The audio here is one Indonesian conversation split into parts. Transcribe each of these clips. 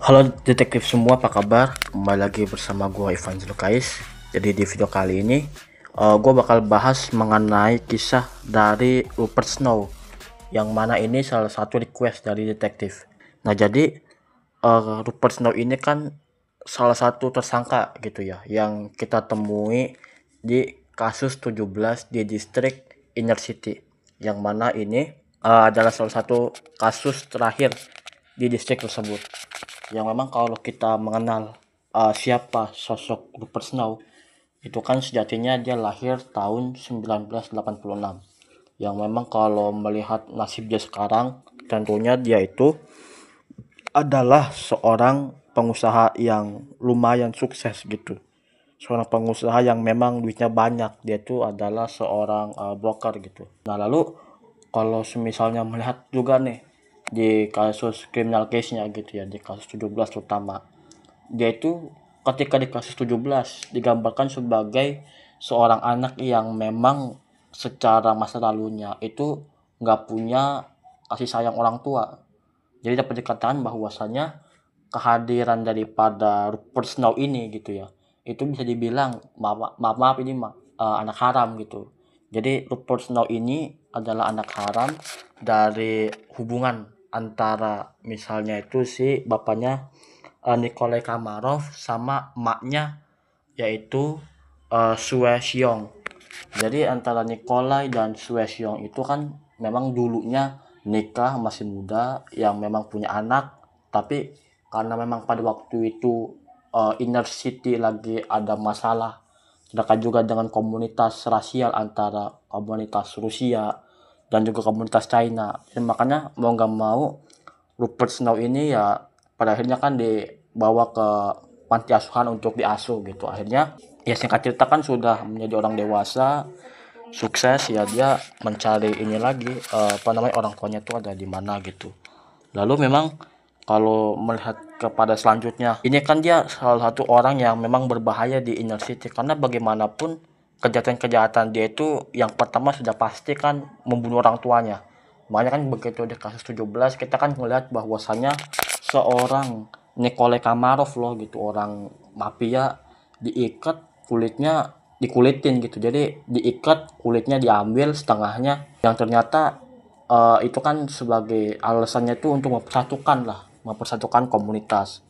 Halo detektif semua, apa kabar? Kembali lagi bersama gue Ivan Zulkais. Jadi di video kali ini gue bakal bahas mengenai kisah dari Rupert Snow, yang mana ini salah satu request dari detektif. Nah jadi Rupert Snow ini kan salah satu tersangka gitu ya, yang kita temui di kasus 17 di distrik Inner City, yang mana ini adalah salah satu kasus terakhir di distrik tersebut. Yang memang kalau kita mengenal siapa sosok Rupert Snow, itu kan sejatinya dia lahir tahun 1986, yang memang kalau melihat nasib dia sekarang, tentunya dia itu adalah seorang pengusaha yang lumayan sukses gitu, seorang pengusaha yang memang duitnya banyak. Dia itu adalah seorang broker gitu. Nah lalu kalau misalnya melihat juga nih di kasus criminal case-nya gitu ya, di kasus 17 terutama, dia itu ketika di kasus 17 digambarkan sebagai seorang anak yang memang secara masa lalunya itu nggak punya kasih sayang orang tua. Jadi dapat dikatakan bahwasanya kehadiran daripada Rupert Snow ini gitu ya, itu bisa dibilang maaf ini anak haram gitu. Jadi Rupert Snow ini adalah anak haram dari hubungan antara misalnya itu si bapaknya Nikolai Kamarov sama emaknya, yaitu Sue Xiong. Jadi antara Nikolai dan Sue Xiong itu kan memang dulunya nikah masih muda, yang memang punya anak, tapi karena memang pada waktu itu Inner City lagi ada masalah, sedangkan juga dengan komunitas rasial antara komunitas Rusia dan juga komunitas China. Dan makanya mau nggak mau Rupert Snow ini ya pada akhirnya kan dibawa ke panti asuhan untuk diasuh gitu. Akhirnya ya singkat cerita kan sudah menjadi orang dewasa, sukses ya, dia mencari ini lagi orang tuanya tuh ada di mana gitu. Lalu memang kalau melihat kepada selanjutnya, ini kan dia salah satu orang yang memang berbahaya di Inner City, karena bagaimanapun kejahatan-kejahatan dia itu yang pertama sudah pasti kan membunuh orang tuanya. Makanya kan begitu di kasus 17 kita kan melihat bahwasannya seorang Nikolai Kamarov loh gitu, orang mafia, diikat kulitnya, dikulitin gitu. Jadi diikat kulitnya, diambil setengahnya, yang ternyata itu kan sebagai alasannya itu untuk mempersatukan komunitas,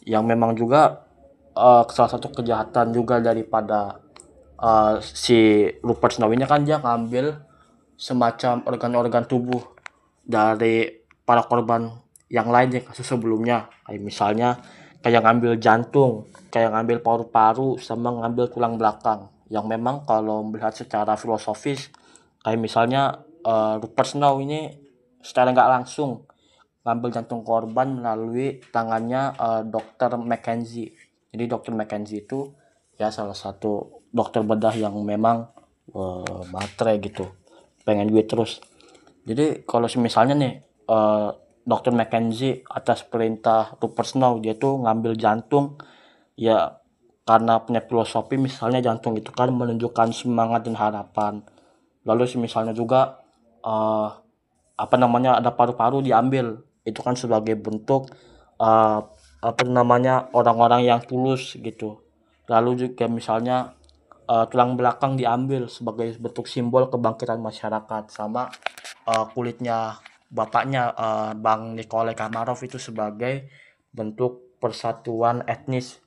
yang memang juga salah satu kejahatan juga daripada si Rupert Snow ini kan dia ngambil semacam organ-organ tubuh dari para korban yang lain di kasus sebelumnya, kayak misalnya kayak ngambil jantung, kayak ngambil paru-paru, sama ngambil tulang belakang, yang memang kalau melihat secara filosofis, kayak misalnya Rupert Snow ini secara nggak langsung ngambil jantung korban melalui tangannya dokter Mackenzie. Jadi dokter Mackenzie itu ya salah satu dokter bedah yang memang matre gitu, pengen duit terus. Jadi kalau misalnya nih dokter Mackenzie atas perintah Rupert Snow, dia tuh ngambil jantung ya karena punya filosofi, misalnya jantung itu kan menunjukkan semangat dan harapan. Lalu misalnya juga eh, ada paru-paru diambil, itu kan sebagai bentuk eh, orang-orang yang tulus gitu. Lalu juga misalnya tulang belakang diambil sebagai bentuk simbol kebangkitan masyarakat, sama kulitnya bapaknya Bang Nikolai Kamarov itu sebagai bentuk persatuan etnis.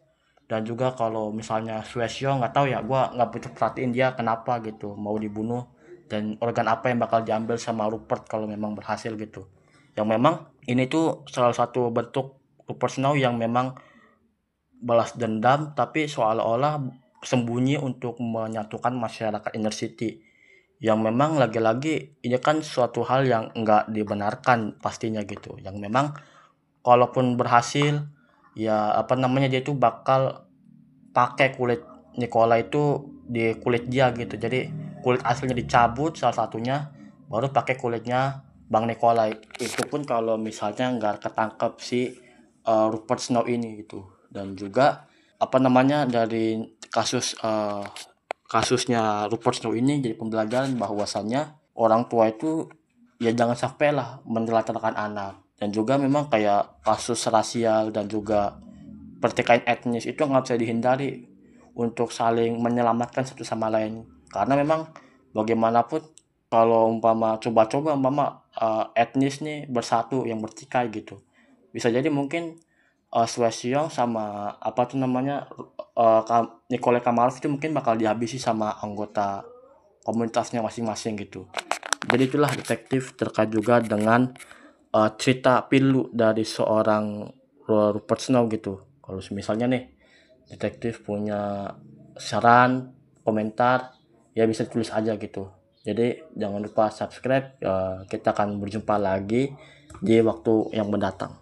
Dan juga kalau misalnya Suesio, nggak tahu ya, gua nggak butuh perhatiin dia kenapa gitu mau dibunuh dan organ apa yang bakal diambil sama Rupert kalau memang berhasil gitu. Yang memang ini tuh salah satu bentuk Rupert Snow yang memang balas dendam, tapi seolah-olah sembunyi untuk menyatukan masyarakat Inner City, yang memang lagi-lagi ini kan suatu hal yang enggak dibenarkan pastinya gitu, yang memang kalaupun berhasil ya dia itu bakal pakai kulit Nikola itu di kulit dia gitu. Jadi kulit aslinya dicabut salah satunya, baru pakai kulitnya Bang Nikolai. Itu pun kalau misalnya nggak ketangkep si Rupert Snow ini gitu. Dan juga dari kasusnya Rupert Snow ini jadi pembelajaran bahwasannya orang tua itu ya jangan sampai lah menelantarkan anak. Dan juga memang kayak kasus rasial dan juga pertikaian etnis itu nggak bisa dihindari untuk saling menyelamatkan satu sama lain. Karena memang bagaimanapun kalau umpama coba-coba umpama etnis nih bersatu yang bertikai gitu. Bisa jadi mungkin Swaesiong sama apa tuh namanya Nicole Kamarov itu mungkin bakal dihabisi sama anggota komunitasnya masing-masing gitu. Jadi itulah detektif terkait juga dengan cerita pilu dari seorang Rupert Snow gitu. Kalau misalnya nih detektif punya saran, komentar, ya bisa tulis aja gitu. Jadi jangan lupa subscribe. Kita akan berjumpa lagi di waktu yang mendatang.